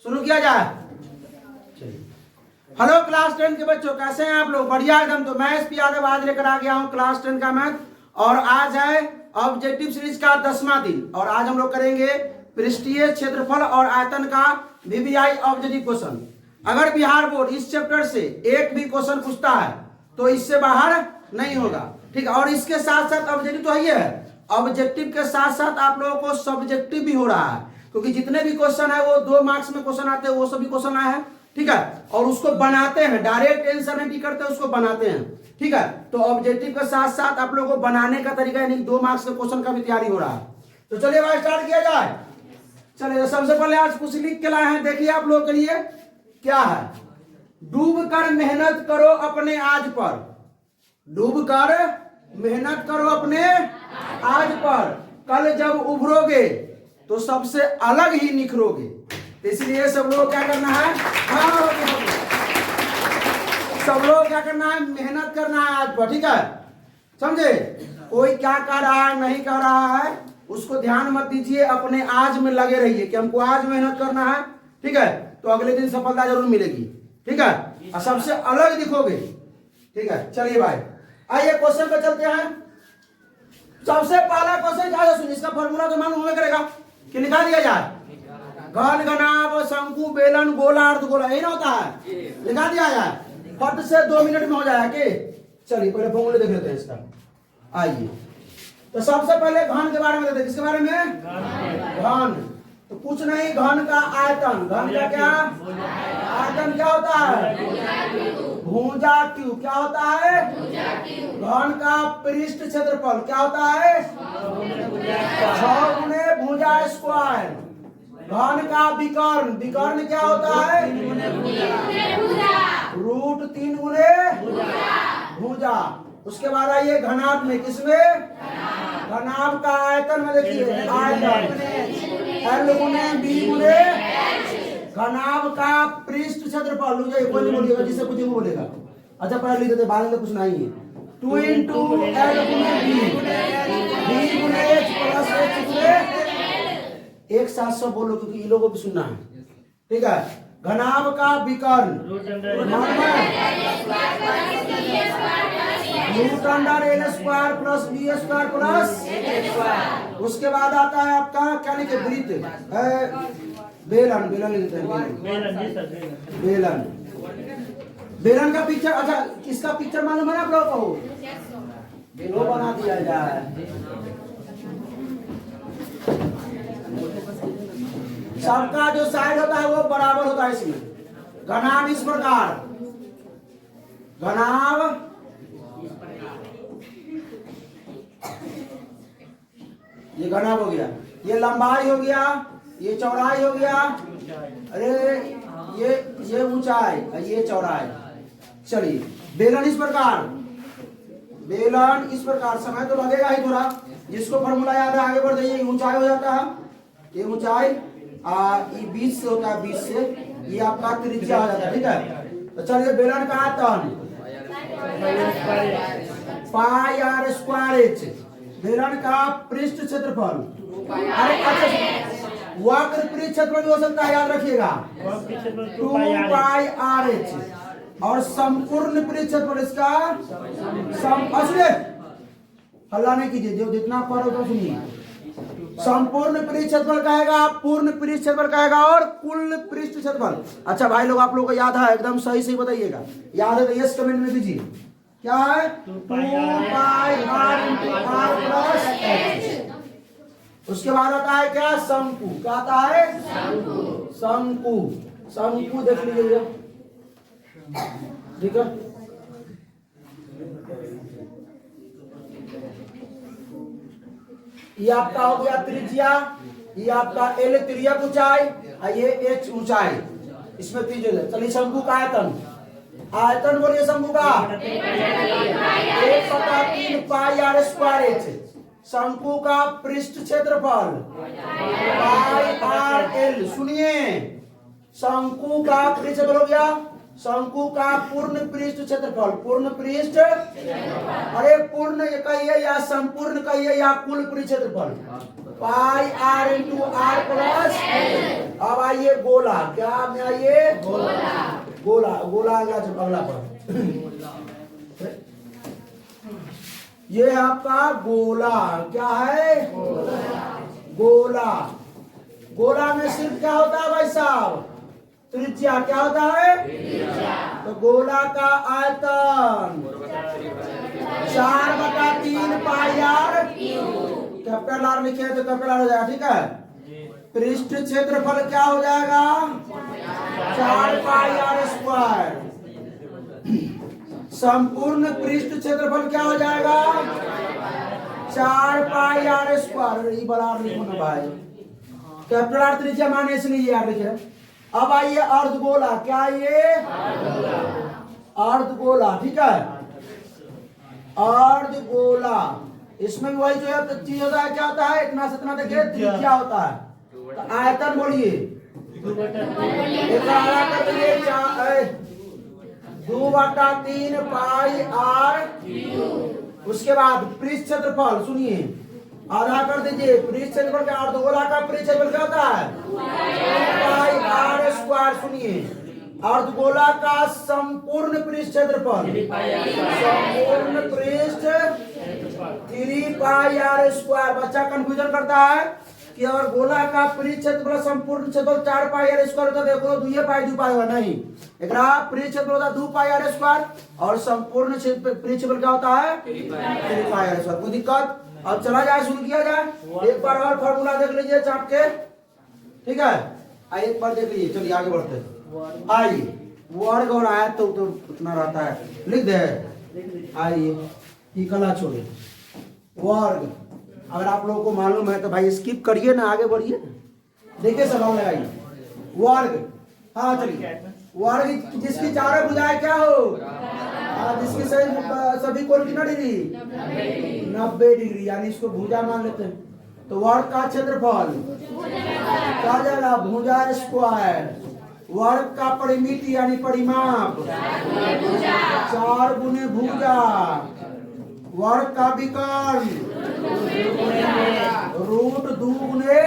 शुरू किया जाए। हेलो क्लास 10 के बच्चों, कैसे हैं आप लोग? बढ़िया एकदम। तो मैं एसपी यादव आज लेकर आ गया हूं क्लास 10 का मैथ, और आज है ऑब्जेक्टिव सीरीज का 10वां दिन, और आज हम लोग करेंगे पृष्ठीय क्षेत्रफल और आयतन का वीवीआई ऑब्जेक्टिव क्वेश्चन। अगर बिहार बोर्ड इस चैप्टर से एक भी क्वेश्चन पूछता है तो इससे बाहर नहीं होगा, ठीक है। और इसके साथ साथ ऑब्जेक्टिव तो है, ऑब्जेक्टिव के साथ साथ आप लोगों को सब्जेक्टिव भी हो रहा है, क्योंकि जितने भी क्वेश्चन है वो 2 मार्क्स में क्वेश्चन आते हैं, वो सभी क्वेश्चन आए हैं, ठीक है। और उसको बनाते हैं, डायरेक्ट आंसर नहीं करते, उसको बनाते हैं, ठीक है। तो ऑब्जेक्टिव के साथ साथ आप लोगों को बनाने का तरीका यानी 2 मार्क्स के क्वेश्चन का भी तैयारी हो रहा है। तो चलिए भाई स्टार्ट किया जाए। चलिए सबसे पहले आज कुछ लिख के लाए हैं, देखिए आप लोगों के लिए क्या है। डूब कर मेहनत करो अपने आज पर, डूब कर मेहनत करो अपने आज पर, कल जब उभरोगे तो सबसे अलग ही निखरोगे। इसलिए सब लोग क्या करना है, सब लोग क्या करना है, मेहनत करना है आज पर, ठीक है, समझे। कोई क्या कर रहा है नहीं कर रहा है उसको ध्यान मत दीजिए, अपने आज में लगे रहिए कि हमको आज मेहनत करना है, ठीक है। तो अगले दिन सफलता जरूर मिलेगी, ठीक है, और सबसे अलग दिखोगे, ठीक है। चलिए भाई आइए क्वेश्चन पे चलते हैं। सबसे पहला क्वेश्चन क्या है, सुनिए, इसका फॉर्मूला तो मालूम होगा करेगा कि लिखा दिया जाए। घन घनाभ शंकु बेलन गोला अर्धगोला, यही ना होता है, लिखा दिया जाए, फट से 2 मिनट में हो जाए के। चलिए पहले फॉर्मूले देख लेते हैं इसका। आइए तो सबसे पहले घन के बारे में देखते हैं। किसके बारे में? घन। तो कुछ नहीं, घन का आयतन, घन का क्या आयतन क्या होता है? भुजा क्यू। क्या होता है? घन का पृष्ठ क्षेत्रफल क्या होता है? 6 गुणे भुजा स्क्वायर। घन का विकर्ण, विकर्ण क्या होता है? √3 गुणे भुजा। उसके बाद आइए घनाभ में, किसमें? घनाभ का आयतन में देखिए, आयतन L गुणे B गुणे घनाभ का पृष्ठ क्षेत्रफल, कोई नहीं बोलिएगा, जिससे कुछ बोलेगा। अच्छा पहले लिख देते, बाद में कुछ नहीं है। 2 × L गुणे B गुणे H प्लस H गुणे, एक साथ सब बोलो क्योंकि इन लोगों को भी सुनना है, ठीक है। घनाभ का विकर्ण √L² प्लस B² प्लस, उसके बाद आता है आपका क्या लिखे, वृत्त बेलन, बेलन लिखते हैं, बेलन। बेलन का पिक्चर, अच्छा किसका पिक्चर मालूम है आप लोगों को? वो बना दिया जाए। सबका जो साइड होता है वो बराबर होता है इसमें। घनाभ इस प्रकार, घनाभ ये घनाभ हो गया, ये लंबाई हो गया, ये चौड़ाई हो गया, अरे ये ऊंचाई, ये चौड़ाई। चलिए बेलन इस प्रकार, बेलन इस प्रकार, समय तो लगेगा ही थोड़ा, जिसको फॉर्मूला याद है आगे बढ़ जाइए। ऊंचाई हो जाता है, ये ऊंचाई, ये 20 से होता है, 20 से ये आपका त्रिज्या हो जाता है, ठीक है। तो चलिए बेलन का आयतन πr²h, बेलन का पृष्ठ क्षेत्रफल, अरे अच्छा वक्र पृष्ठ क्षेत्रफल भी हो सकता है, याद रखिएगा 2πrh, और संपूर्ण पृष्ठ क्षेत्रफल इसका हल्ला नहीं कीजिए, जो जितना पढ़ो तो सुनिए। संपूर्ण पृष्ठ क्षेत्रफल कहेगा, पूर्ण पृष्ठ क्षेत्रफल कहेगा, और कुल पृष्ठ क्षेत्रफल। अच्छा भाई लोग, आप लोगों को याद है? एकदम सही सही बताइएगा, याद है तो यस कमेंट में दीजिए। क्या है? 2πr × r plus h। उसके बाद आता है क्या? शंकु। क्या आता है? शंकु। शंकु देख लीजिए, ठीक है। ये आपका हो गया त्रिज्या, ये आपका L तिर्यक ऊंचाई, ये H ऊंचाई, इसमें तीन। चलिए शंकु का आयतन, आयतन बोलिए शंकु का 1/3 πr²h। शंकु का पृष्ठ क्षेत्रफल πr/l। सुनिए, शंकु का पृष्ठ क्षेत्रफल हो गया शंकु का पूर्ण पृष्ठ क्षेत्रफल, पूर्ण पृष्ठ, अरे पूर्ण कहिए या संपूर्ण कहिए या कुल पृष्ठ क्षेत्रफल, पाई आर इंटू आर प्लस। अब आइए गोला, क्या में आइए गोला, गोला अगला पर ये आपका गोला, क्या है गोला। गोला में सिर्फ क्या होता है भाई साहब, त्रिज्या। क्या होता है, तो गोला का आयतन 4/3 पाई आर, कैपिटल आर लिखे तो कैपिटल आर हो जाएगा, ठीक है। पृष्ठ क्षेत्रफल क्या हो जाएगा, 4 पाई आर स्क्वायर। संपूर्ण पृष्ठ क्षेत्रफल क्या हो जाएगा, 4 पाई आर स्क्वायर। ये बड़ा आर लिखो ना भाई, कैपिटल आर त्रिज्या माने इसलिए याद रखिए। अब आइए अर्धगोला, क्या ये अर्धगोला, ठीक है। अर्धगोला, इसमें भी वही जो है चीज होता है, क्या होता है, इतना से इतना देखिए त्रिज्या होता है। तो आयतन बोलिए, कर दीजिए 2/3 पाई आर। उसके बाद पृष्ठ क्षेत्रफल सुनिए, आधा कर दीजिए पृष्ठ क्षेत्रफल का, अर्धगोला का पृष्ठ क्षेत्रफल क्या होता है, पाई आर स्क्वायर। सुनिए अर्धगोला का संपूर्ण पृष्ठ क्षेत्रफल, संपूर्ण पृष्ठ 3 पाई आर स्क्वायर। बच्चा कंफ्यूजन करता है कि अगर गोला का पृष्ठ क्षेत्रफल संपूर्ण क्षेत्रफल 4 पाई आर स्क्वायर होता है, देखो 2 पाई 2 पाई हुआ नहीं, एकरा पृष्ठ क्षेत्रफल होता है 2 पाई आर स्क्वायर और संपूर्ण पृष्ठ क्षेत्रफल क्या होता है 3 पाई आर स्क्वायर। कोई दिक्कत? अब चला जाए, शुरू किया जाए। एक बार और फॉर्मूला देख लीजिए चाप के, ठीक है। एक बार देख लीजिए, चलिए आगे बढ़ते हैं। आइए वर्ग और आयत तो उतना रहता है, लिख दे। आइए ये कला छोड़े, वर्ग अगर आप लोगों को मालूम है तो भाई स्किप करिए ना, आगे बढ़िए। देखिए सवाल लगाइए, वर्ग, हाँ चलिए। वर्ग जिसकी चारों भुजाएं क्या हो, जिसकी सभी कोण कितना डिग्री, 90 डिग्री, यानी इसको भुजा मान लेते हैं। तो वर्ग का क्षेत्रफल क्या जाएगा, भुजा स्क्वायर। वर्ग का परिमिति यानी परिमाप 4 गुने भुजा। वर्ग का विकर्ण √2 गुने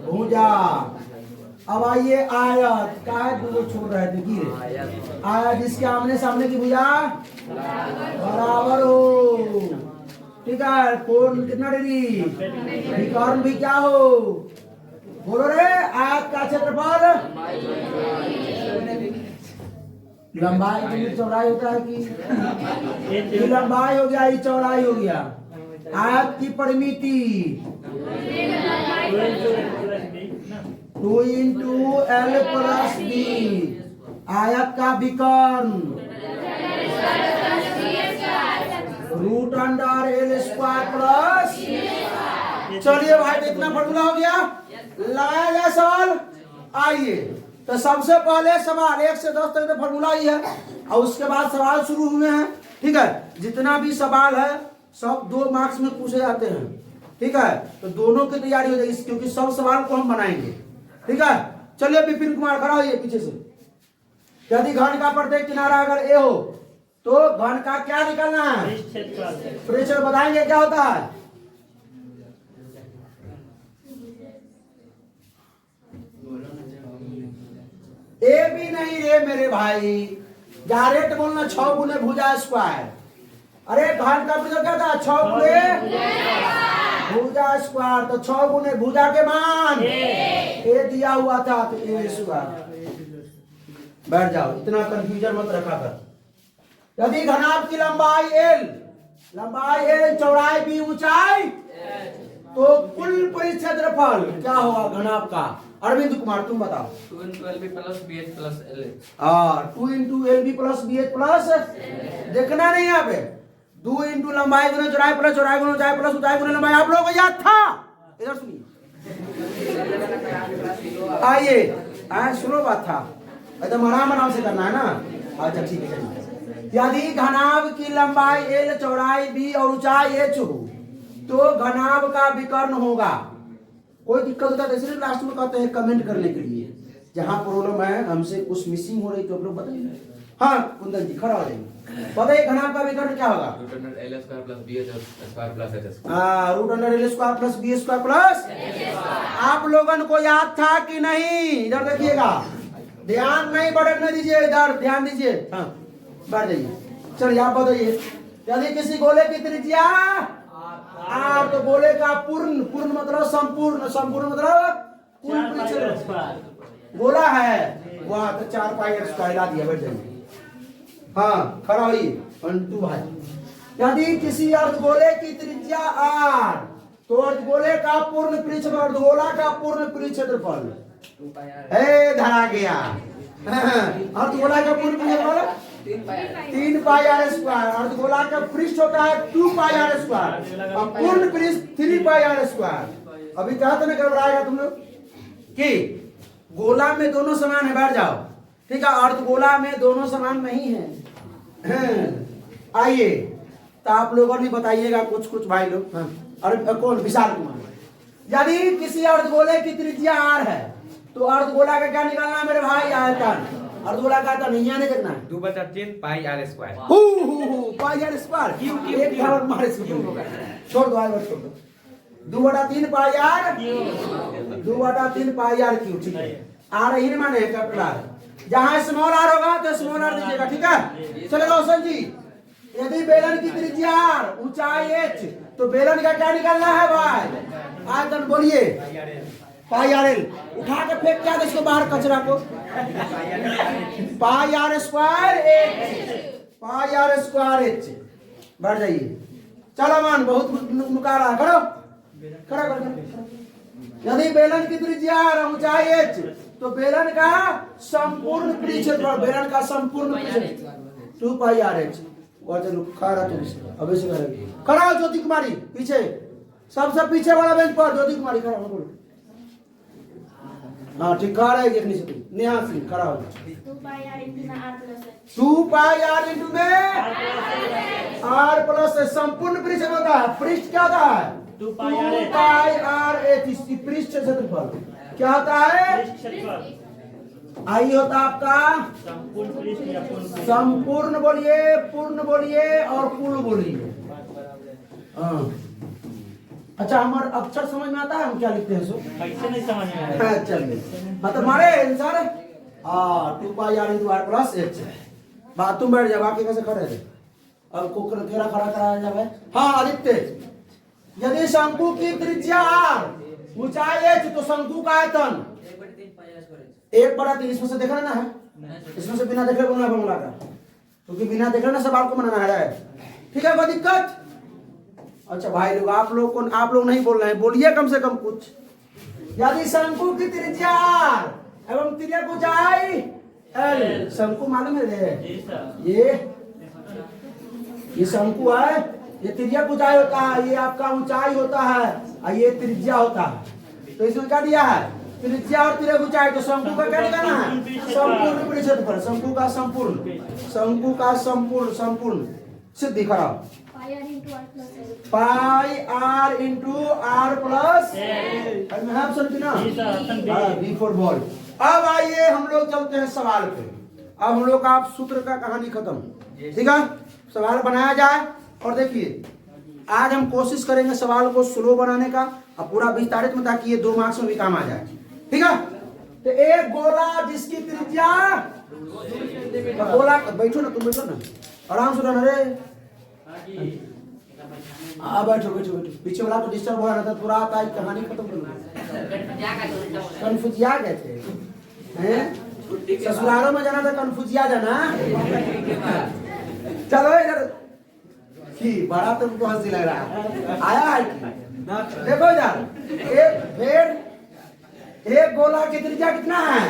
भुजा। अब आइए आयत, क्या है, दो छोड़ रहे थे, देखिए आयत जिसके आमने सामने की भुजा बराबर हो, ठीक है। कोण कितना डिग्री, विकर्ण भी क्या हो, बोलो रे। आयत का क्षेत्रफल लंबाई की चौड़ाई होता है कि ये लंबाई हो गया, ये चौड़ाई हो गया। आयत की परिमिति 2 इंटू एल प्लस बी। आयत का विकर्ण √(L² प्लस। चलिए भाई इतना फॉर्मूला हो गया, लगाया जाए सवाल। आइए तो सबसे पहले सवाल 1 से 10 तक तो फॉर्मूला ही है, और उसके बाद सवाल शुरू हुए हैं, ठीक है। जितना भी सवाल है सब 2 मार्क्स में पूछे जाते हैं, ठीक है। तो दोनों की तैयारी हो जाएगी, क्योंकि सब सवाल को हम बनाएंगे, ठीक है। चलिए विपिन कुमार खड़ा होइए पीछे से। यदि घन का प्रत्येक किनारा अगर ए हो तो घन का क्या निकालना है, पृष्ठ बताएंगे क्या होता है। ए भी नहीं रे मेरे भाई, डायरेक्ट बोलना 6 गुने भुजा स्क्वायर। अरे घन का पृष्ठ क्या था, 6 गुने भुजा स्क्वायर। तो 6 गुने भुजा के मान ए दिया हुआ था, तो ए स्क्वायर। बैठ जाओ, इतना कंफ्यूजन मत रखा कर। यदि घनाभ की लंबाई L, चौड़ाई B, ऊंचाई, तो कुल पृष्ठ क्षेत्रफल क्या होगा घनाभ का। अरविंद कुमार तुम बताओ। 2 into L B plus B H plus L. 2 into L B plus B H plus, देखना नहीं यहाँ पे। 2 इंटू लंबाई गुना चौड़ाई प्लस चौड़ाई गुना ऊंचाई प्लस ऊंचाई गुना लंबाई। आप लोगों को याद था, इधर सुनिए। आइए सुनो, बात था एकदम आराम से करना है ना। अच्छा ठीक है। यदि घनाभ की लंबाई L, चौड़ाई B और ऊंचाई H हो तो घनाभ का विकर्ण होगा। कोई दिक्कत होता है तो इसलिए लास्ट में कहते हैं कमेंट करने के लिए, जहाँ प्रॉब्लम है हमसे कुछ मिसिंग हो रही तो आप लोग बताइए। हाँ कुंदन जी खड़ा हो जाइए, बताइए घनाभ का विकर्ण क्या होगा? Root under l square plus b square plus h square. हाँ root under l square plus b square plus. आप लोगों को याद था कि नहीं? इधर देखिएगा, ध्यान नहीं भटकने दीजिए, इधर ध्यान दीजिए। हाँ बैठ जाइए, चलिए आप बताइए। यदि किसी गोले की त्रिज्या आर तो गोले का पूर्ण, पूर्ण मतलब संपूर्ण, संपूर्ण मतलब कुल पृष्ठ गोला है वह तो 4 पाई आर स्क्वायर ला दिया। बैठ जाइए, हाँ खड़ा होइए। 1 2 भाई, यदि किसी अर्धगोले की त्रिज्या आर तो अर्धगोले का पूर्ण पृष्ठ, अर्धगोला का पूर्ण पृष्ठ क्षेत्रफल है धरा गया। अर्धगोला का पूर्ण क्षेत्रफल 3 पाई आर स्क्वायर, अर्धगोला का पृष्ठ होता है 2 पाई आर स्क्वायर और पूर्ण पृष्ठ 3 पाई आर स्क्वायर। अभी कहा था ना घबराएगा तुम लोग कि गोला में दोनों समान है, बैठ जाओ ठीक है, अर्धगोला में दोनों समान नहीं है। आइए तो आप लोगों ने बताइएगा कुछ कुछ भाई लोग। हाँ और कौन? विशाल कुमार। यदि किसी अर्धगोले की त्रिज्या आर है तो अर्धगोला का क्या निकालना है मेरे भाई? आयतन। अर्धगोला का आयतन नहीं आने देखना है 2/3 pi r square. Pi r square एक घाव मारे छोड़ दो, आगे छोड़ दो। 2/3 pi r, 2/3 pi r cube. ठीक है, आर ही माने कैपिटल आर, जहां स्मॉल आर होगा तो स्मॉल आर दीजिएगा। ठीक है, चलो रोशन जी, यदि बेलन की त्रिज्या आर, ऊंचाई एच, तो बेलन का क्या निकालना है भाई? आयतन बोलिए। Pi r l. उठा के फेंक क्या इसको बाहर, कचरा को। Pi r square h, pi r square h. बैठ जाइए, चलो मान बहुत नुका रहा, करो खड़ा कर। यदि बेलन की त्रिज्या आर, ऊंचाई एच, तो बेलन का संपूर्ण पृष्ठ क्षेत्रफल, बेलन का संपूर्ण पृष्ठ 2 पाई आर एच। और चलो खड़ा तुम अभी से करेंगे। खड़ा हो ज्योति कुमारी, पीछे सबसे पीछे वाला बेंच पर ज्योति कुमारी खड़ा हो, बोलो। हाँ ठीक, खड़ा है देखने से तुम। नेहा सिंह खड़ा हो। 2 pi are into are plus h. 2 pi are into में आर प्लस संपूर्ण पृष्ठ होता है। पृष्ठ क्या होता है? 2 पाई आर एच। पृष्ठ क्षेत्रफल क्या होता है? आई होता आपका संपूर्ण बोलिए, पूर्ण बोलिए और कुल बोलिए। हाँ अच्छा, हमारे अक्षर समझ में आता है हम क्या लिखते हैं? सो कैसे नहीं समझ में आया? चलिए हाँ तो हमारे answer 2 pi are into are plus H. बात तुम बैठ जाओ, बाकी कैसे खड़े थे? अब को घेरा खड़ा कराया जाए। हाँ आदित्य, यदि शंकु की त्रिज्या आर, ऊंचाई एच, तो शंकु का आयतन 1/3। इसमें से देख लेना है, इसमें से बिना देखे बनाना बंगला का, क्योंकि बिना देखे ना सवाल को बनाना है। ठीक है, कोई दिक्कत? अच्छा भाई लोग, आप लोग नहीं बोल रहे हैं, बोलिए कम से कम कुछ। यदि शंकु की त्रिज्या आर एवं तिर्यक ऊंचाई एल, शंकु मालूम है रे? ये शंकु है, ये तिर्यक ऊंचाई होता है, ये आपका ऊंचाई होता है और ये त्रिज्या होता है। तो इसमें क्या दिया है? त्रिज्या और तिर्यक ऊंचाई। तो शंकु का क्या निकालना है? संपूर्ण पृष्ठ क्षेत्रफल। शंकु का संपूर्ण, शंकु का संपूर्ण, संपूर्ण सिद्धि खराब pi are into are plus before ball. अब आइए हम लोग चलते हैं सवाल पे। अब हम लोग का सूत्र का कहानी खत्म। ठीक है, सवाल बनाया जाए। और देखिए आज हम कोशिश करेंगे सवाल को स्लो बनाने का और पूरा विस्तारित में, ताकि ये 2 मार्क्स में भी काम आ जाए। ठीक है, तो एक गोला जिसकी त्रिज्या, गोला बैठो ना, तुम बैठो ना, आराम से रहना रे। बैठो बैठो बैठो, पीछे वाला तो डिस्टर्ब हो रहा था, पूरा आता है कहानी खत्म कर लो। कन्फ्यूजिया गए थे हैं? ससुरालों में जाना था, कन्फ्यूजिया जाना। चलो इधर की बड़ा तुमको हंसी लग रहा है, आया है देखो इधर। एक गोला की त्रिज्या कितना है?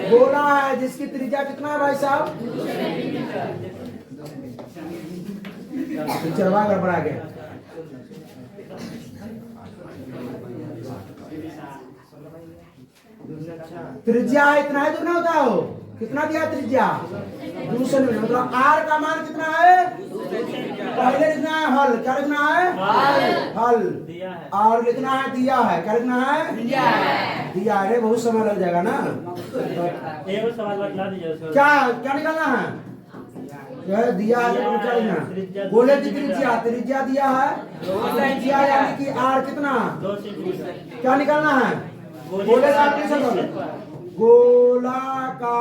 गोला है जिसकी त्रिज्या कितना है भाई साहब? चरवा गड़बड़ा गया। त्रिज्या इतना है, कितना होता है वो? कितना दिया त्रिज्या? 200 मतलब आर का मान कितना है? पहले लिखना है हल, क्या लिखना है हल, और लिखना है दिया है, क्या लिखना है दिया है। बहुत समय लग जाएगा ना। क्या क्या निकालना है, क्या दिया है तो क्या लिखना है? गोले की त्रिज्या, त्रिज्या दिया है, त्रिज्या यानी कि आर कितना, क्या निकालना है गोले का क्षेत्रफल, गोला का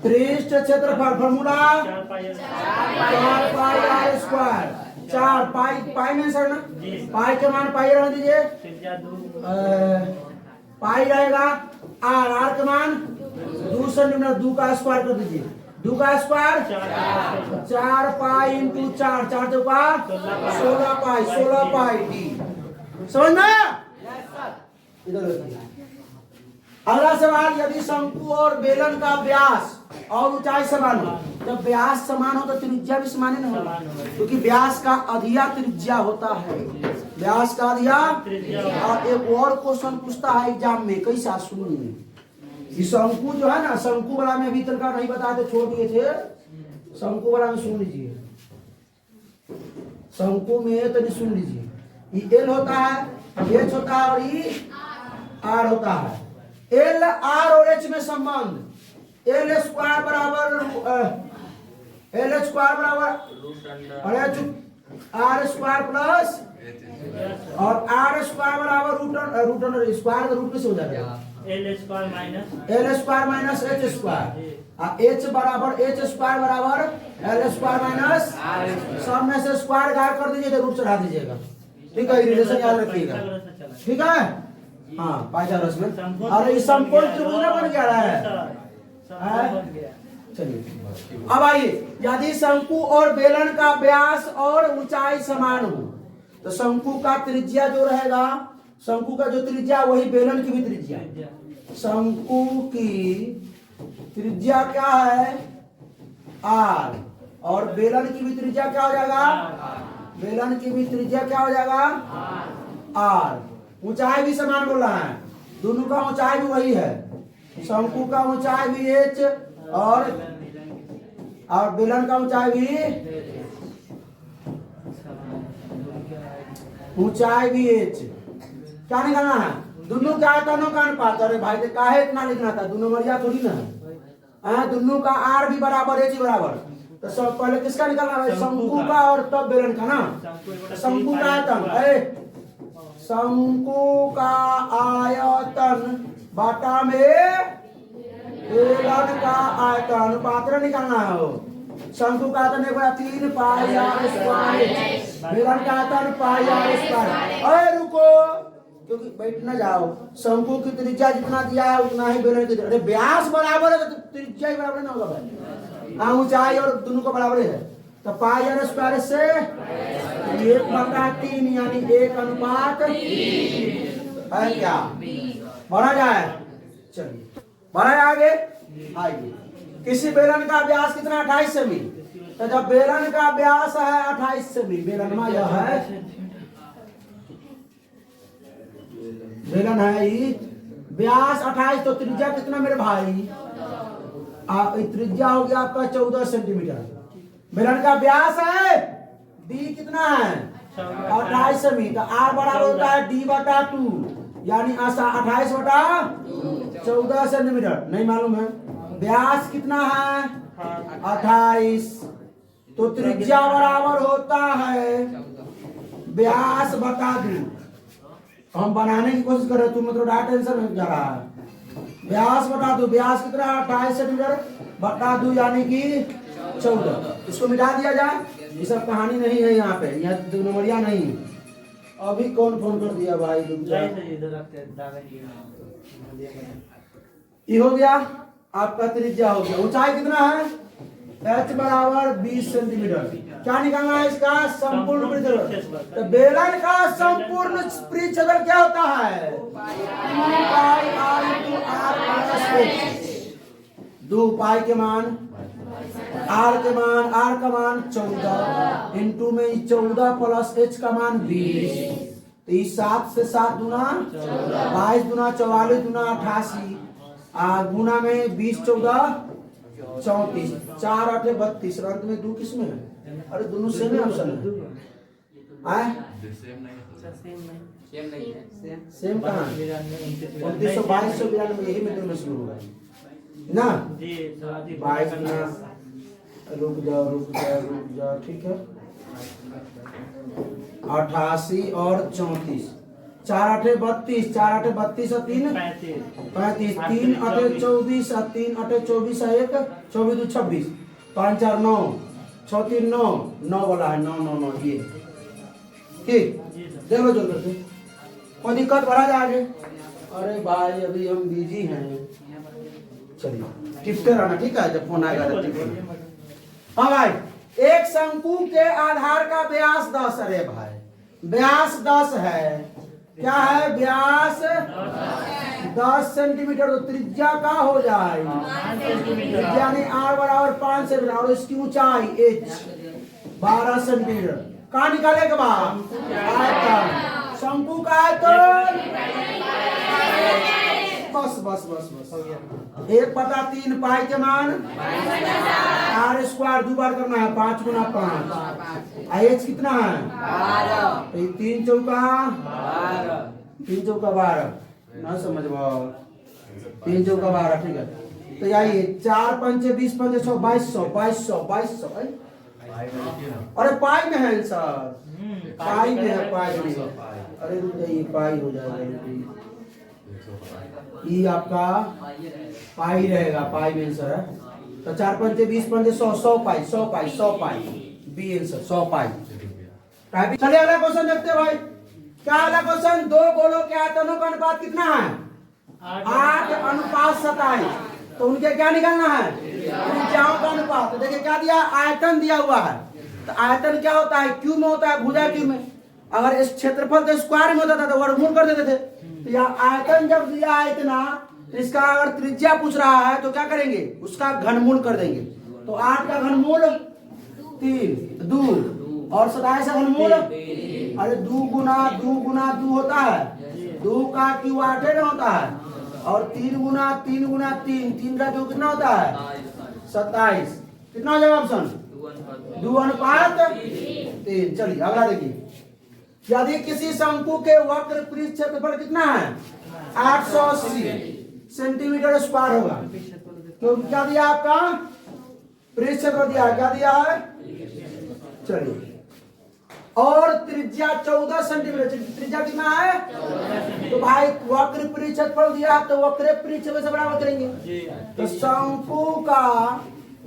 पृष्ठ क्षेत्रफल, फॉर्मूला 4 पाई आर स्क्वायर, 4 पाई, पाई में सर ना, पाई के मान पाई रहने दीजिए, पाई रहेगा आर, आर के मान 2 सेंटीमीटर, 2 का स्क्वायर कर दीजिए, 2 का स्क्वायर 4 पाई इंटू 4, 4 चौका 16 पाई, 16 पाई डी। समझ में? इधर अगला सवाल, यदि शंकु और बेलन का व्यास और ऊंचाई समान हो, जब व्यास समान हो तो त्रिज्या भी समान ही होगा, क्योंकि व्यास का अधिया त्रिज्या होता है, व्यास का अधिया। और एक और क्वेश्चन पूछता है एग्जाम में, कैसा सुनिए, शंकु जो है ना, शंकु वाला में अभी तक नहीं बताए थे, छोड़ दिए थे, शंकु वाला में सुन लीजिए, शंकु में तो नहीं सुन लीजिए, ये एल होता है, एच होता है और ये आर होता है। एल आर और एच में संबंध, एल स्क्वायर बराबर एल स्क्वायर बराबर और एच आर स्क्वायर प्लस और आर स्क्वायर बराबर रूट स्क्वायर, रूट में से हो जाएगा L square minus H square, H बराबर एच स्क्वायर बराबर एल स्क्वायर माइनस, सब में से स्क्वायर गायब कर दीजिए तो रूट चढ़ा दीजिएगा, ठीक है, रिलेशन याद रखिएगा, ठीक है। हाँ पाइथागोरस में, और ये समकोण त्रिभुज बन गया है। चलिए अब आइए, यदि शंकु और बेलन का व्यास और ऊंचाई समान हो तो शंकु का त्रिज्या जो रहेगा, शंकु का जो त्रिज्या वही बेलन की भी त्रिज्या, शंकु की त्रिज्या क्या है आर, और बेलन की भी त्रिज्या क्या हो जाएगा, बेलन की भी त्रिज्या क्या हो जाएगा आर। ऊंचाई भी समान बोल रहा है, दोनों का ऊंचाई भी वही है, शंकु का ऊंचाई भी एच और बेलन का ऊंचाई भी एच। क्या निकालना है, दोनों के आयतनों का अनुपात। अरे भाई काहे इतना लिखना था, दोनों मरिया थोड़ी ना है, दोनों का आर भी बराबर एच बराबर, तो सब पहले किसका निकालना है, शंकु का और तब बेलन का ना। शंकु का आयतन, शंकु का आयतन बाटा में बेलन का आयतन, पात्र निकालना है। शंकु का आयतन 3 पाई आर स्क्वायर, बेलन का आयतन पाई आर स्क्वायर। अरे रुको, क्योंकि बैठ ना जाओ, शंकु की त्रिज्या जितना दिया है उतना ही बेलन की, अरे व्यास बराबर है तो त्रिज्या ही बराबर ना होगा भाई, हाँ ऊंचाई और दोनों का बराबर है, तो पाई आर स्क्वायर से 1/3 यानी 1 अनुपात है, क्या बढ़ा जाए। चलिए बढ़ा आगे, आइए, किसी बेलन का व्यास कितना 28 सेमी, तो जब बेलन का व्यास है 28 सेमी, बेलन में यह है, बेलन है ये व्यास 28, तो त्रिज्या कितना मेरे भाई, त्रिज्या हो गया आपका 14 सेंटीमीटर, बेलन का व्यास है डी कितना है 28 सेमी, तो आर बराबर होता है डी बटा 2 यानी 28 बटा 14 सेंटीमीटर, नहीं मालूम है, व्यास कितना है 28, तो त्रिज्या बराबर होता है व्यास बटा 2। हम बनाने की कोशिश कर रहे, तुम मतलब टेंशन जा रहा है, व्यास बटा 2, व्यास कितना 28 सेंटीमीटर बटा 2 यानी कि 14। इसको मिटा दिया जाए, ये सब कहानी नहीं है यहाँ पे, यहाँ 2 नंबरिया नहीं। अभी कौन फोन कर दिया भाई, ये हो गया आपका त्रिज्या हो गया। ऊंचाई कितना है, h बराबर 20 सेंटीमीटर। क्या निकालना है इसका संपूर्ण पृष्ठफल, तो बेलन का संपूर्ण पृष्ठफल क्या होता है 2 पाई के मान आर का मान 14 इंटू में 14 प्लस एच का मान 20, तो 7 से 7 गुना 22 गुना 44 गुना 88 गुना में 20 14 34, 4 8 32, अंत में 2 किस में है? अरे दोनों सेम है ऑप्शन है। आए सेम कहाँ? 2922 192 यही में दोनों शुरू होगा ना। 22 ना, रुक जाओ ठीक है। 88 और 34, 4 8 32, 4 8 32 और 3 35, 3 8 24 और 3 8 24 और 1 24 2 26, 5 4 9, 6 3 9, 9 वाला है 9 9 9 ये ठीक। देख लो जल्दी से, कोई दिक्कत बढ़ा जाएगा। अरे भाई अभी हम बिजी हैं, चलिए टिपते रहना ठीक है, जब फोन आएगा तो टिपते। हाँ भाई, एक शंकु के आधार का व्यास 10, अरे भाई व्यास 10 है, क्या है व्यास 10 सेंटीमीटर, तो त्रिज्या का हो जाए यानी r बराबर 5 सेंटीमीटर और इसकी ऊंचाई h 12 सेंटीमीटर। कहा निकाले के बाद आयतन, शंकु का आयतन बस 1/3 पाई के मान r स्क्वायर 2 बार करना है 5 गुना 5, h कितना है 3 चौका 12 ना समझ 3 चौका 12 ठीक है। तो यही 4 5 20 5 100 2200। अरे पाई में है आंसर, पाई में है, पाई में। अरे रुक जाइए, पाई हो जाएगा ये आपका पाई रहेगा, पाई में आंसर है। तो 4 5 20 5 100 पाई बी आंसर 100 पाई। चलिए अगला क्वेश्चन देखते हैं भाई। क्या अगला क्वेश्चन? दो गोलों के आयतनों का अनुपात कितना है? 8:27। तो उनके क्या निकालना है? त्रिज्याओं का अनुपात। तो देखिए क्या दिया, आयतन दिया हुआ है। तो आयतन क्या होता है? क्यू में होता है, भुजा क्यू में। अगर इस क्षेत्रफल तो स्क्वायर में होता था तो वर्गमूल कर देते थे। तो यह आयतन जब दिया है इतना, तो इसका अगर त्रिज्या पूछ रहा है तो क्या करेंगे, उसका घनमूल कर देंगे। तो 8 का घनमूल 3, 2 और 27 का घनमूल, अरे 2 गुना 2 होता है, 2 का क्यू 8 ना होता है, और 3 गुना 3 का क्यू कितना होता है 27। कितना हो जाएगा ऑप्शन? 2:3। चलिए अगला देखिए। यदि किसी शंकु के वक्र पृष्ठ क्षेत्रफल कितना है 880 सेंटीमीटर स्क्वायर होगा। तो क्या दिया आपका पृष्ठ क्षेत्रफल दिया, क्या दिया है? चलिए, और त्रिज्या 14 सेंटीमीटर, त्रिज्या कितना है? तो भाई वक्र पृष्ठ क्षेत्रफल दिया तो वक्र पृष्ठ से बराबर करेंगे। तो शंकु का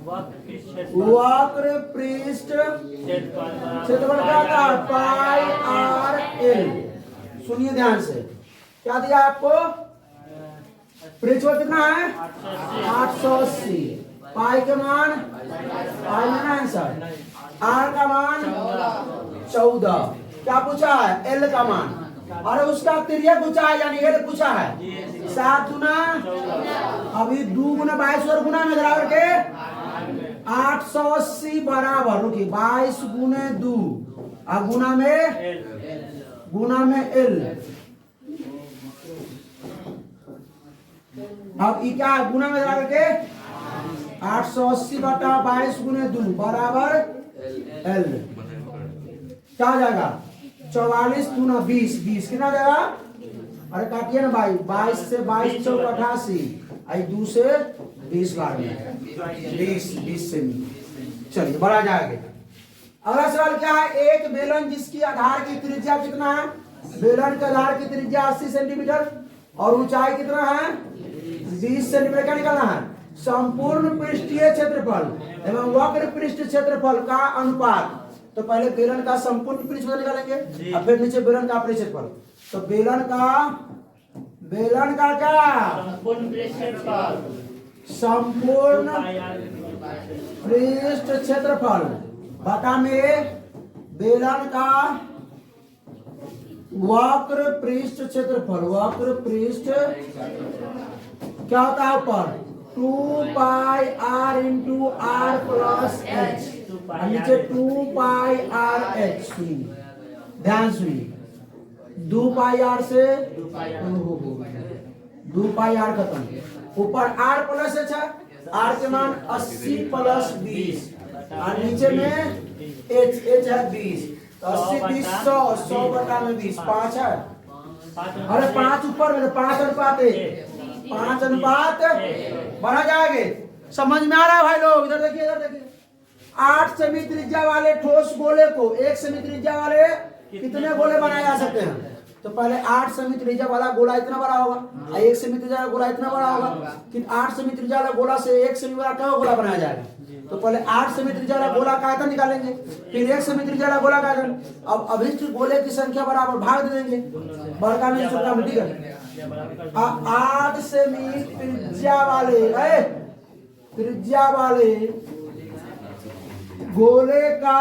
वक्र पृष्ठ क्षेत्रफल क्या था? पाई आर एल। सुनिए ध्यान से, क्या दिया आपको? पृष्ठफल कितना है 880, पाई के मान, पाई में आंसर, आर का मान 14, क्या पूछा है? एल का मान, और उसका तिर्यक पूछा है यानी एल पूछा है। 7 गुना, अभी 2 गुना 22 और गुना में बराबर के 880 बराबर, रुकिए 22 गुने 2 और गुना में एल। अब ये क्या है? गुना में बराबर के 880 बटा 22 गुने 2 बराबर एल। क्या हो जाएगा? 44 गुना 20 कितना जाएगा? अरे काटिए ना भाई, 22 से 22 चौक 88, 2 से 20 बार में 20 से। चलिए बढ़ा जाएगा। अगला सवाल क्या है? एक बेलन जिसकी आधार की त्रिज्या कितना है? बेलन के आधार की त्रिज्या 80 सेंटीमीटर और ऊंचाई कितना है 20 सेंटीमीटर। क्या निकालना है? संपूर्ण पृष्ठीय क्षेत्रफल एवं वक्र पृष्ठ क्षेत्रफल का अनुपात। तो पहले बेलन का संपूर्ण पृष्ठफल निकालेंगे और फिर नीचे बेलन का पृष्ठ क्षेत्रफल। तो बेलन का क्या? संपूर्ण पृष्ठ क्षेत्रफल बटा में बेलन का वक्र पृष्ठ क्षेत्रफल। वक्र पृष्ठ क्या होता है ऊपर? 2 पाई r into r plus h, नीचे 2 पाई r h। ध्यान सुनिए, 2 पाई r से 2 पाई r खत्म, ऊपर r प्लस h है आर के मान 80 प्लस 20 और नीचे में एच है 20, तो 80 20 100, 100 बटा में 20 5 है। अरे 5 ऊपर में 5 अनुपात 5 अनुपात बढ़ा जाएंगे। समझ में आ रहा है भाई लोग? इधर देखिए, इधर देखिए। 8 सेमी त्रिज्या वाले ठोस गोले को 1 सेमी त्रिज्या वाले कितने गोले बनाए जा सकते हैं? तो पहले 8 सेमी त्रिज्या वाला गोला इतना बड़ा होगा और 1 सेमी त्रिज्या वाला गोला इतना बड़ा होगा। कि 8 सेमी त्रिज्या वाला गोला से 1 सेमी वाला क्या गोला बनाया जाएगा? तो पहले 8 सेमी त्रिज्या वाला गोला का आयतन निकालेंगे, फिर 1 सेमी त्रिज्या वाला गोला का आयतन। अब अभिष्ट गोले की संख्या बराबर भाग दे देंगे, बड़का में छोटा में, ठीक है। 8 सेमी त्रिज्या वाले गोले का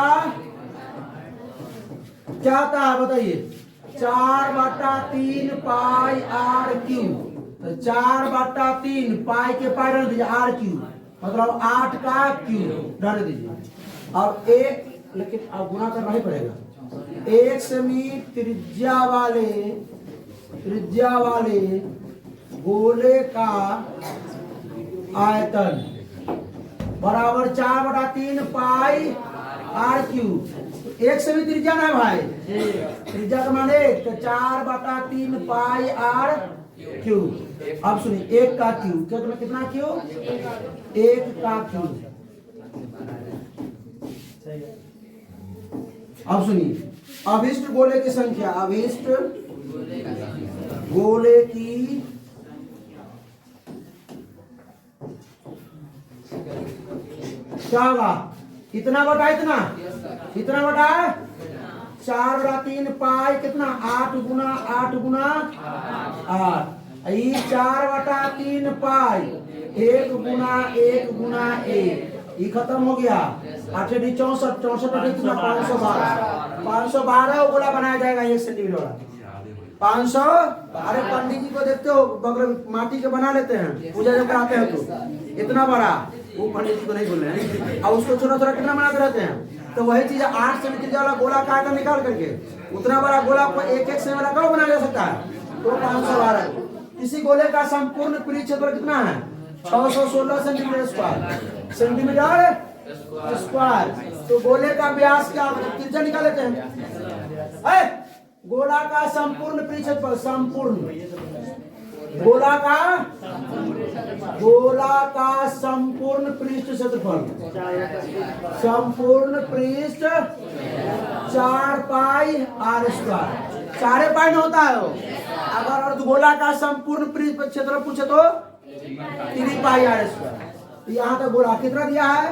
क्या होता है बताइए? 4/3 पाई आर क्यू। तो 4/3 पाई के पाई डाल दीजिए आर क्यू, मतलब 8 का क्यू डाल दीजिए। अब एक, लेकिन अब गुना करना ही पड़ेगा। 1 सेमी त्रिज्या वाले गोले का आयतन बराबर 4/3 पाई आर क्यू। 1 सेमी त्रिज्या ना भाई, त्रिज्या का मान 1, तो 4/3 पाई आर क्यू। अब सुनिए 1 का क्यू कितना क्यू? 1 का क्यू। अब सुनिए अभिष्ट गोले की संख्या, अभिष्ट गोले की क्या होगा? कितना बटा इतना? कितना बटा 4/3 पाई कितना? 8 गुना 8 गुना 8। ये 4/3 पाई 1 गुना 1 गुना 1, ये खत्म हो गया। 8 64 64 कितना? 512 गोला बनाया जाएगा 1 सेंटीमीटर वाला। 500। अरे पंडित जी को देखते हो बगल माटी के बना लेते हैं, पूजा जब कराते हैं तो इतना बड़ा, वो पंडित जी को नहीं बोल रहे हैं। और उसको छोटा छोटा कितना बनाते रहते हैं। तो वही चीज 8 सेमी त्रिज्या वाला गोला का आयतन निकाल करके उतना बड़ा गोला को 1 सेमी वाला कब बनाया जा सकता है? तो 512। इसी गोले का संपूर्ण पृष्ठ क्षेत्रफल कितना है? 616 सेंटीमीटर स्क्वायर। तो गोले का व्यास क्या? त्रिज्या निकाल लेते हैं। गोला का संपूर्ण पृष्ठ क्षेत्रफल, गोला का संपूर्ण पृष्ठ क्षेत्रफल, संपूर्ण पृष्ठ 4 पाई आर स्क्वायर। 4 पाई में होता है वो। अगर अर्धगोला का संपूर्ण पृष्ठ क्षेत्रफल पूछे तो 3 पाई आर स्क्वायर। यहाँ तक गोला कितना दिया है?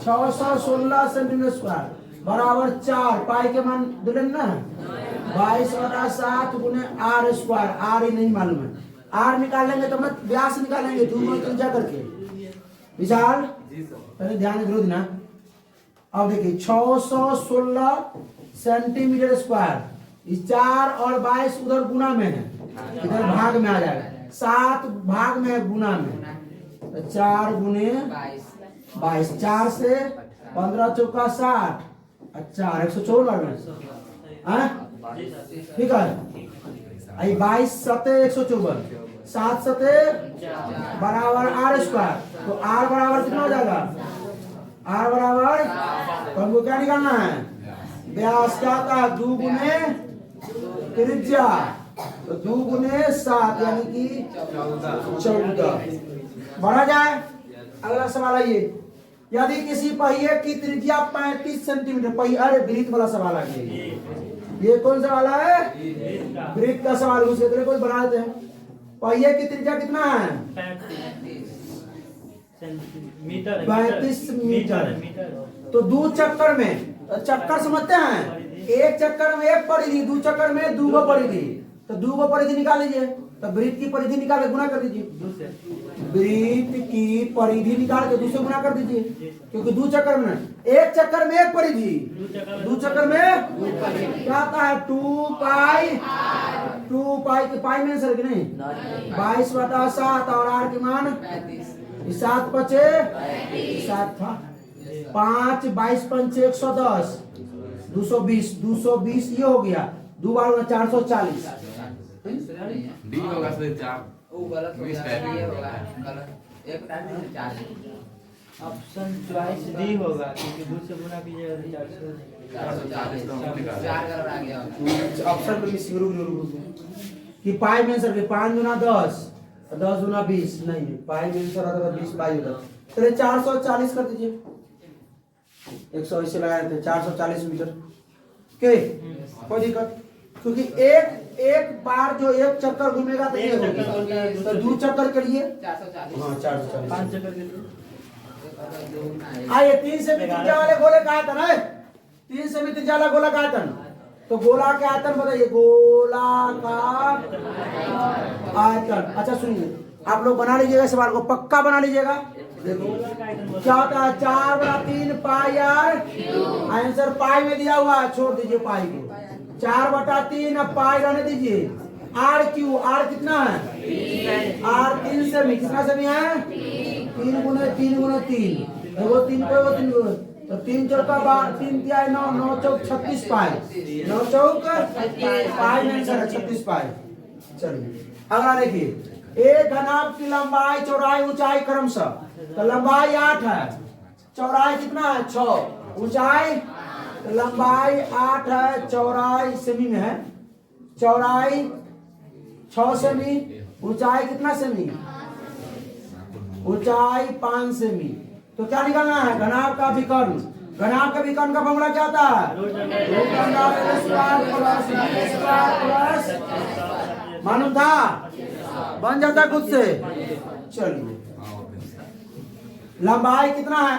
616 सेंटीमीटर स्क्वायर बराबर 4 पाई के मान दिले ना 22/7 गुने आर स्क्वायर। आर ही नहीं मालूम है, आर निकाल लेंगे तो मत व्यास निकालेंगे दोनों त्रिज्या करके। विशाल पहले ध्यान विरोध ना। अब देखिए 616 सेंटीमीटर स्क्वायर, इस 4 और 22 उधर गुना में है, इधर भाग में आ जाएगा। 7 भाग में है गुना में, तो 4 गुने 22, 4 से 15 चौका 60, अच्छा 154 ठीक है। 22 सते 154, 7 सते बराबर आर स्क्वायर। तो आर बराबर कितना हो जाएगा? आर बराबर, तो हमको क्या निकालना है? व्यास क्या था? 2 गुने त्रिज्या, तो 2 गुने 7 यानी कि 14 बढ़ा जाए। अगला सवाल है ये, यदि किसी पहिए की त्रिज्या 35 सेंटीमीटर, पहिए, अरे वृत्त वाला सवाल आ गया। ये कौन सा वाला है? वृत्त का सवाल। उसे कोई बना देते हैं। पहिए की त्रिज्या कितना है? 35 मीटर। तो 2 चक्कर में, चक्कर समझते हैं, 1 चक्कर में 1 परिधि, 2 चक्कर में 2 परिधि, तो 2 परिधि निकाल लीजिए। तो वृत्त की परिधि निकाल के गुना कर दीजिए, वृत्त की परिधि निकाल के 2 से गुना कर दीजिए, क्योंकि 2 चक्कर में, 1 चक्कर में 1 परिधि, 2 चक्कर में क्या आता है? 2 पाई, 2 पाई के पाई में सर कि नहीं 22/7 और आर के मान 7 पचे 7 था 5, 22 पंचे 110, 220, 220 ये हो गया। 2 बार 440। डी होगा सर 4। वो गलत हो गया, ये होगा गलत। एक बटा तीन से चार ऑप्शन चॉइस डी होगा क्योंकि 2 से गुना कीजिएगा तो 440 चार गड़बड़ा गया होगा। ऑप्शन पे मिसिंग रुक कि पाई में आंसर के 5 गुना 10 और 10 गुना 20 नहीं पाई में आंसर आता 20 पाई होता। चलिए 440 कर दीजिए 100 ऐसे लगाए थे 440 मीटर के कोई दिक्कत क्योंकि एक बार जो एक चक्कर घूमेगा तो ये होगा तो 2 चक्कर के लिए 440 हाँ 440 5 चक्कर के लिए आइए 3 से त्रिज्या वाले गोले का आयतन है 3 से त्रिज्या वाला गोला का आयतन तो गोला के आयतन बताइए गोला का आयतन। अच्छा सुनिए आप लोग बना लीजिएगा सवाल को पक्का बना लीजिएगा। देखो क्या होता है 4/3 पाई आर आंसर पाई में दिया हुआ है छोड़ दीजिए पाई को 4/3 अब पाई रहने दीजिए आर क्यू आर कितना है आर 3 सेमी कितना सेमी है 3 गुना 3 वो 3 को वो 3 को तो 3 चौका 3 दिया 9 9 चौक 36 पाई 9 चौक पाई में आंसर है 36 पाई। चलिए अगला देखिए एक घनाभ की लंबाई चौड़ाई ऊंचाई क्रमशः तो लंबाई 8 है चौड़ाई कितना है 6 ऊंचाई लंबाई 8 है चौड़ाई सेमी में है चौड़ाई 6 सेमी ऊंचाई कितना सेमी ऊंचाई 5 सेमी तो क्या निकालना है घनाभ का विकर्ण घनाभ का विकर्ण का फॉर्मूला क्या होता है मालूम था बन जाता खुद से। चलिए लंबाई कितना है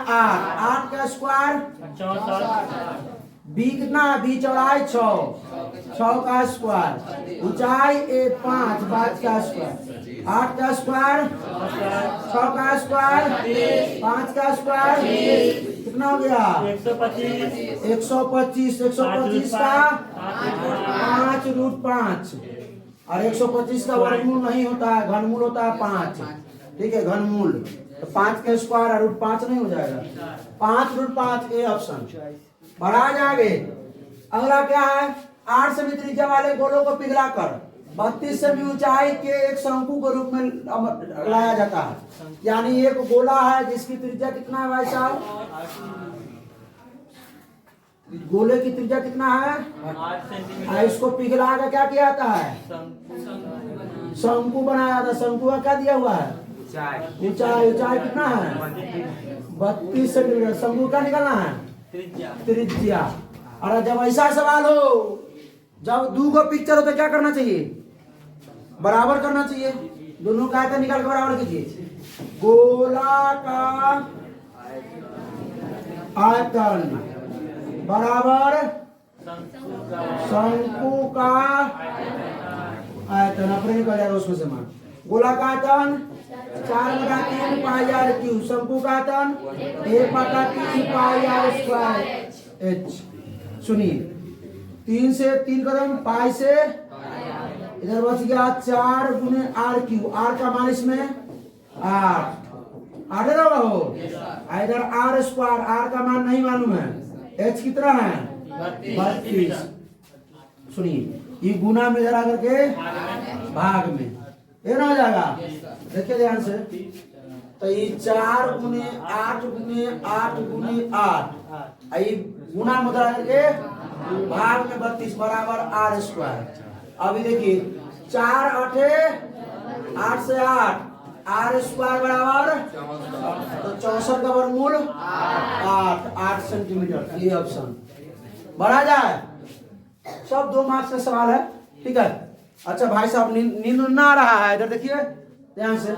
8 का स्क्वायर बी कितना है बी चौड़ाई 6 का स्क्वायर ऊंचाई 5 का स्क्वायर 8 का स्क्वायर 6 का स्क्वायर 5 का स्क्वायर कितना हो गया 125 का 5√5 और 125 का वर्गमूल नहीं होता है घनमूल होता है 5 ठीक है घनमूल तो 5 का स्क्वायर √5 नहीं हो जाएगा 5√5 ए ऑप्शन बढ़ा जाएंगे। अगला क्या है 8 सेमी त्रिज्या वाले गोलों को पिघलाकर 32 सेमी ऊंचाई के एक शंकु के रूप में लाया जाता है यानी एक गोला है जिसकी त्रिज्या कितना है भाई साहब गोले की त्रिज्या कितना है 8 सेंटीमीटर इसको पिघला कर क्या किया जाता है शंकु बनाया जाता है शंकु का क्या दिया हुआ है ऊंचाई कितना है 32 सेंटीमीटर शंकु का निकालना है त्रिज्या। और जब ऐसा सवाल हो जब 2 को पिक्चर हो तो क्या करना चाहिए बराबर करना चाहिए दोनों का आयतन निकाल कर बराबर कीजिए गोला का आयतन बराबर शंकु का आयतन अपने निकल जाएगा उसमें से मान गोला का आयतन 4/3 पाई आर क्यू शंकु का आयतन 1/3 पाई आर स्क्वायर एच। सुनिए 3 से 3 कदम पाई से इधर बच गया 4 गुने आर क्यू आर का मान इसमें 8 हो इधर आर स्क्वायर आर का मान नहीं मालूम है एच कितना है 32। सुनिए ये गुना में इधर आकर के भाग में ये ना हो जाएगा देखिए ध्यान से तो ये 4 गुने 8 गुने 8 गुने 8 ये गुना में उधर आकर के भाग में 32 बराबर आर स्क्वायर। अभी देखिए 4 8 से 8 आर स्क्वायर बराबर तो 64 का वर्गमूल 8 सेंटीमीटर ये ऑप्शन बढ़ा जाए सब 2 मार्क्स का सवाल है ठीक है। अच्छा भाई साहब नींद ना आ रहा है इधर देखिए ध्यान से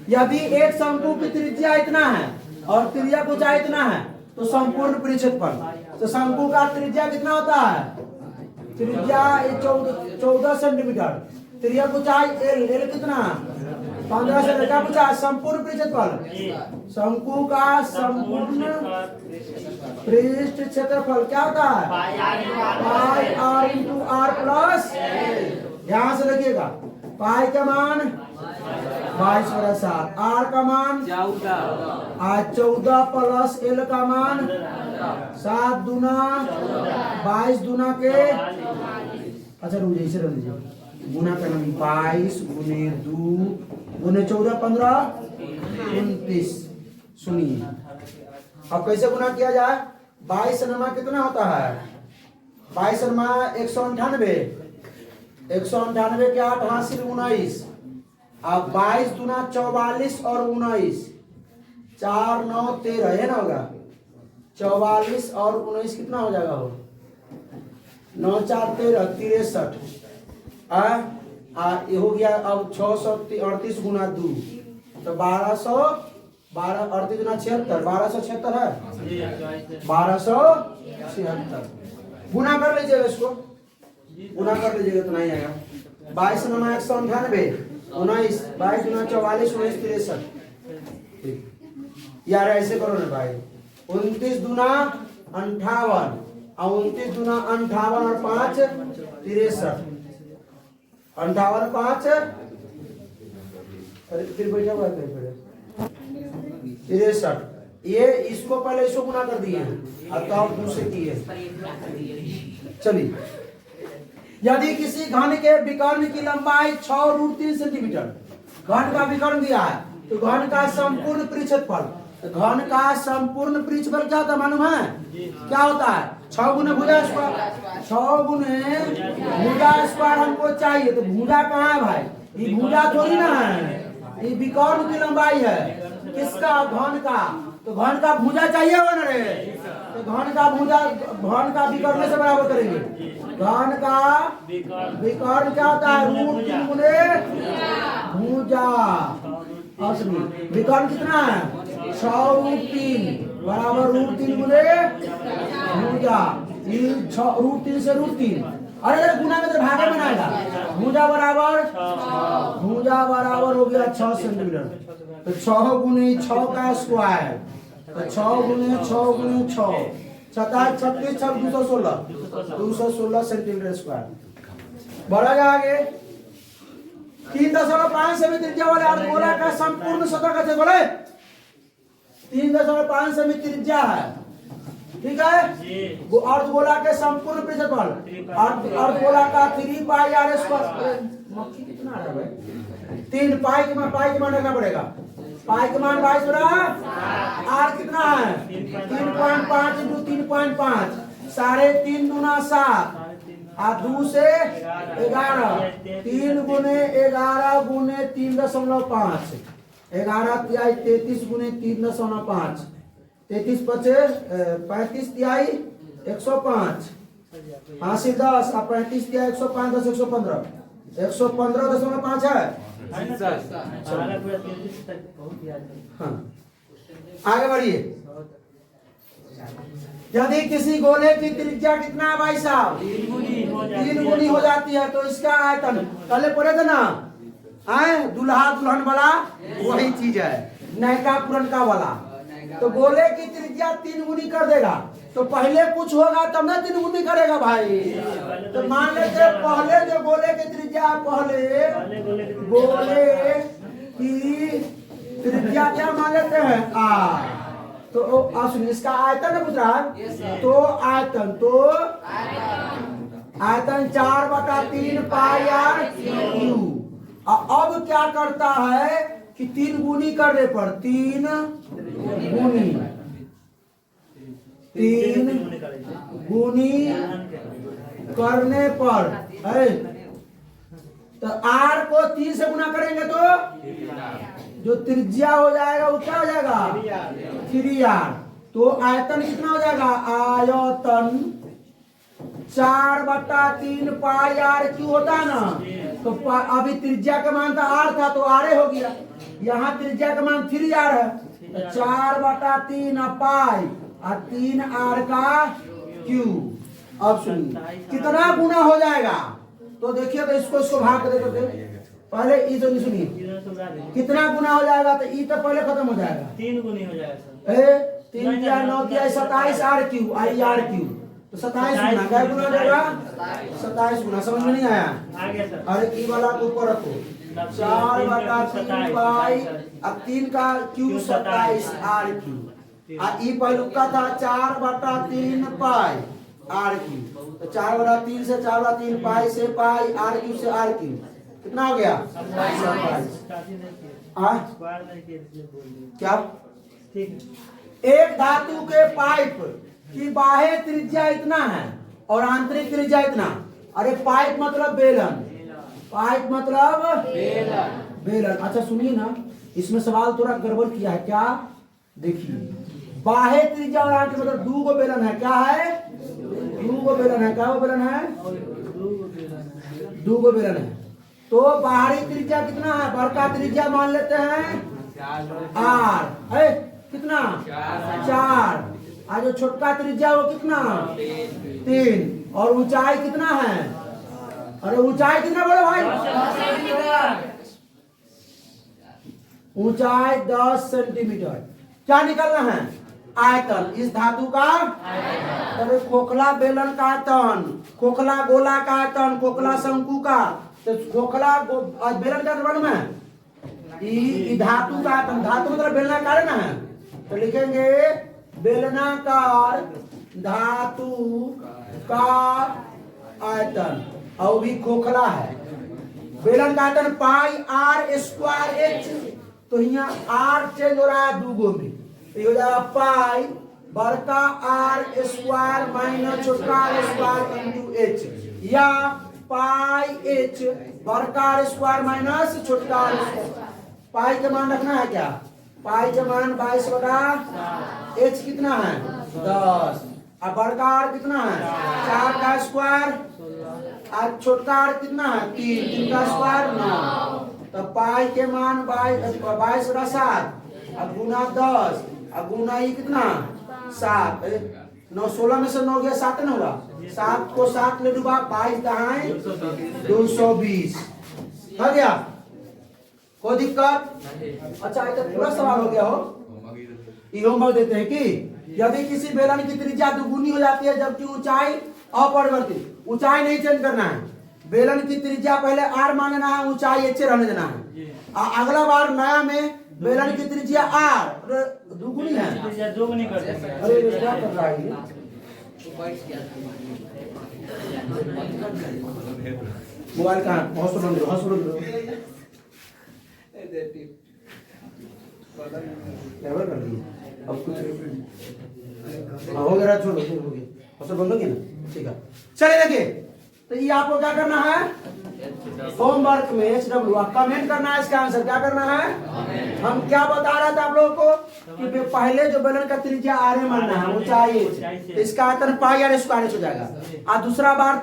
यदि एक शंकु की त्रिज्या इतना है और त्रिज्या की ऊंचाई इतना है तो संपूर्ण परिक्षेत्रफल तो शंकु का त्रिज्या कितना होता है त्रिज्या 14 सेंटीमीटर त्रिज्या की ऊंचाई एल कितना 15 से क्या पूछा संपूर्ण परिक्षेत्रफल शंकु का संपूर्ण पृष्ठ क्षेत्रफल क्या होता है पाई आर इंटू आर प्लस ध्यान से देखिएगा पाई का मान 22/7 आर का मान 14 प्लस एल का मान 7 दूना 22 दूना के अच्छा रुक जाइए रख दीजिए गुना करना 22 गुने 2 गुने 14 15 29। सुनिए अब कैसे गुना किया जाए। 22 नमा कितना होता है, 22 नमा 198, 198 के 8 हासिल 19। अब 22 दूना 44 और 19, 4 9 13 है ना होगा। 44 और 19 कितना हो जाएगा हो, 9 4 13 63। ये हो गया। अब 638 गुना 2 तो 1212 38 गुना 76, 1276 है, 1276 गुना कर लीजिएगा, इसको गुना कर लीजिएगा तो नहीं आएगा। 22 नमा 198, 19 22 गुना 44 19 63। यार ऐसे करो ना भाई, 29 दूना 58 और 29 दूना 58 और 5 63, 58 5 फिर बैठा हुआ है 63। ये इसको पहले इसको गुना कर दिए और तो आप दूसरे किए। चलिए, यदि किसी घन के विकर्ण की लंबाई 6√3 सेंटीमीटर, घन का विकर्ण दिया है तो घन का संपूर्ण पृष्ठफल, घन का संपूर्ण पृष्ठफल क्या होता है मालूम है, क्या होता है 6 गुना भुजा स्क्वायर, 6 गुने भुजा स्क्वायर हमको चाहिए। तो भुजा कहाँ है भाई, ये भुजा थोड़ी ना है, ये विकर्ण की लंबाई है किसका, घन का। तो घन का भुजा चाहिए हो ना रे, तो घन का भुजा घन का विकर्ण से बराबर करेंगे। घन का विकर्ण क्या होता है, √3 गुने भुजा। और सुनिए विकर्ण कितना है, 6√3 बराबर √3 गुने भुजा। √3 से √3, अरे गुना में तो भागा में आएगा। भुजा बराबर हो गया 6 सेंटीमीटर। तो 6 गुने 6 का स्क्वायर, तो 6 गुने 6 गुने 6 27 36 216, 216 सेंटीमीटर स्क्वायर। बढ़ा जा आगे। 3.5 सेमी त्रिज्या वाले अर्धगोला का संपूर्ण सतह कैसे बोले, 3.5 सेमी त्रिज्या है, ठीक है। वो अर्धगोला के संपूर्ण पृष्ठफल, अर्धगोला का 3 पाई r स्क्वायर। मक्खी कितना आ रहा है भाई, 3 पाई के मान रखना पड़ेगा। पाई के मान 22 बड़ा, r कितना है 3.5 × 3.5, 3.5 दूना 7 और 2 से 11, 3 गुने 11 गुने 3.5, 11 तिहाई 33 गुने 3.5, 33 पचे 35 तिहाई 105, हासिल 10 और 35 तिहाई 105 10 115, 115.5 है। हाँ, आगे बढ़िए। यदि किसी गोले की त्रिज्या कितना है भाई साहब, 3 गुनी हो जाती है तो इसका आयतन पहले पढ़े थे ना, आए दुल्हा दुल्हन वाला वही चीज है, नयका पुरनका वाला। तो गोले की त्रिज्या 3 गुनी कर देगा, तो पहले कुछ होगा तब ना 3 गुनी करेगा भाई। तो मान लेते पहले जो गोले की त्रिज्या, पहले गोले की त्रिज्या क्या मान लेते हैं r। तो सुनिए इसका आयतन है पूछ रहा है, तो आयतन 4/3 पाई r क्यू। अब क्या करता है कि 3 गुनी करने पर 3 गुनी करने पर है, तो r को 3 से गुना करेंगे तो जो त्रिज्या हो जाएगा वो क्या हो जाएगा 3r। तो आयतन कितना हो जाएगा, आयतन 4/3 पाई r क्यू होता है ना। तो अभी त्रिज्या का मान था r था तो r हो गया, यहाँ त्रिज्या का मान 3r है, तो 4/3 पाई और 3r का क्यू। अब सुनिए कितना गुना हो जाएगा, तो देखिए तो इसको भाग कर देते पहले ई तो सुनिए कितना गुना हो जाएगा, तो ई तो पहले खत्म हो जाएगा, 3 गुनी हो जाएगा सर। 3 या 9 या 27 r Q I r Q, तो 27 गुना क्या गुना हो जाएगा 27 गुना। समझ में नहीं आया, आगे सर। अरे ई वाला को ऊपर रखो, 4/3 पाई अब 3 का क्यू 27 r क्यू, ई पहलू का था 4/3 पाई r क्यू। तो 4/3 से 4/3 पाई से पाई r क्यू से r क्यू कितना हो गया 27। स्क्वायर करके इसलिए बोल दिया। क्या? ठीक है। एक धातु के पाइप की बाह्य त्रिज्या इतना है और आंतरिक त्रिज्या इतना। अरे पाइप मतलब बेलन, पाइप मतलब बेलन। अच्छा सुनिए ना, इसमें सवाल थोड़ा गड़बड़ किया है। क्या? देखिए, बाह्य त्रिज्या और आंतरिक मतलब दो गो बेलन है। क्या है? दो गो बेलन है। क्या वो बेलन है? दो गो बेलन है। तो बाहरी त्रिज्या कितना है? बड़का त्रिज्या मान लेते हैं आर है कितना? 4। और जो छोटका त्रिज्या वो कितना? 3। और ऊंचाई कितना है? अरे ऊंचाई कितना बोलो भाई? ऊंचाई 10 सेंटीमीटर। क्या निकलना है? आयतन। इस धातु का अरे खोखला बेलन का आयतन, खोखला गोला का आयतन, खोखला शंकु का। तो खोखला बेलन का मालूम है? ई धातु का आयतन। धातु मतलब बेलनाकार है ना। तो लिखेंगे बेलनाकार धातु का आयतन और भी खोखला है। बेलन का आयतन पाई आर स्क्वायर एच। तो यहाँ आर चेंज हो रहा है दूगो में, तो हो जाएगा पाई बड़का आर स्क्वायर माइनस छोटका आर स्क्वायर इंटू एच, या पाई एच बड़का आर स्क्वायर माइनस छोटका आर स्क्वायर। पाई का मान रखना है क्या? पाई का मान 22/, एच कितना है? 10, और बड़का आर कितना है? 4 का स्क्वायर, और छोटका आर कितना है? 3 का स्क्वायर 9। तो पाई के मान 22/7 और गुना 10 और गुना ये कितना? 7। 9 16 में से 9 गया 7 न होगा। 7 को 7 ले डूबा, 22 दहाई 220 हो गया। कोई दिक्कत? अच्छा ये तो पूरा सवाल हो गया हो। ये होमवर्क देते हैं कि यदि किसी बेलन की त्रिज्या दुगुनी हो जाती है जबकि ऊंचाई अपरिवर्तित, ऊंचाई नहीं चेंज करना है। बेलन की त्रिज्या पहले आर मान लेना है, ऊंचाई एच रहने देना है। अगला बार नया में बेलन की त्रिज्या आर दुगुनी है। दोगुनी कर देंगे। अरे क्या कर रहा है ये? मोबाइल कहाँ? हॉस्पिटल में, हॉस्पिटल में लेवल कर दिए। अब कुछ हो गया, छोड़ो हो गया, हॉस्पिटल बंद हो गया ना। ठीक है, चलिए देखिए। तो ये आपको क्या करना है? होमवर्क में HW कमेंट करना है इसका आंसर। क्या करना है? हम क्या बता रहे थे आप लोगों को कि पहले जो बेलन का त्रिज्या आर मानना है, ऊंचाई इसका आयतन पाई आर स्क्वायर हो जाएगा। और दूसरा बार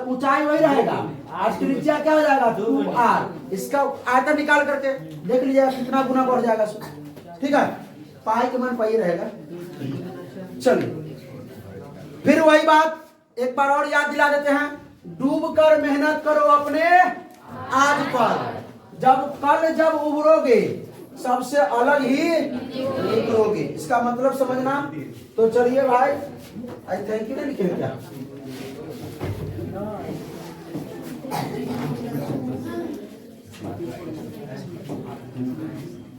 ऊंचाई वही रहेगा और त्रिज्या क्या हो जाएगा? 2r। इसका आयतन निकाल करके देख लीजिएगा कितना गुना बढ़ जाएगा। ठीक है, पाई के मान पाई रहेगा। चलिए फिर वही बात एक बार और याद दिला देते हैं। डूब कर मेहनत करो अपने आज पर, जब उभरोगे सबसे अलग ही निकलोगे। इसका मतलब समझना। तो चलिए भाई, आई थैंक यू नहीं लिखे क्या?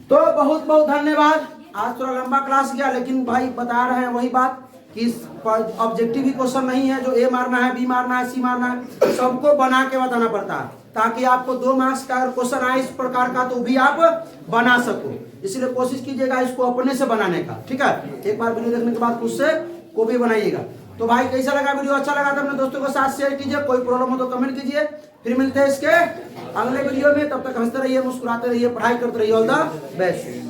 तो बहुत बहुत धन्यवाद। आज थोड़ा लंबा क्लास गया, लेकिन भाई बता रहे हैं वही बात कि ऑब्जेक्टिव ही क्वेश्चन नहीं है जो ए मारना है, बी मारना है, सी मारना है, सबको बना के बताना पड़ता है ताकि आपको 2 मार्क्स का अगर क्वेश्चन आए इस प्रकार का तो भी आप बना सको। इसलिए कोशिश कीजिएगा इसको अपने से बनाने का। ठीक है, एक बार वीडियो देखने के बाद खुद से को भी बनाइएगा। तो भाई कैसा लगा वीडियो? अच्छा लगा तो अपने दोस्तों के साथ शेयर कीजिए। कोई प्रॉब्लम हो तो कमेंट कीजिए। फिर मिलते हैं इसके अगले वीडियो में। तब तक हंसते रहिए, मुस्कुराते रहिए, पढ़ाई करते रहिए। All the best.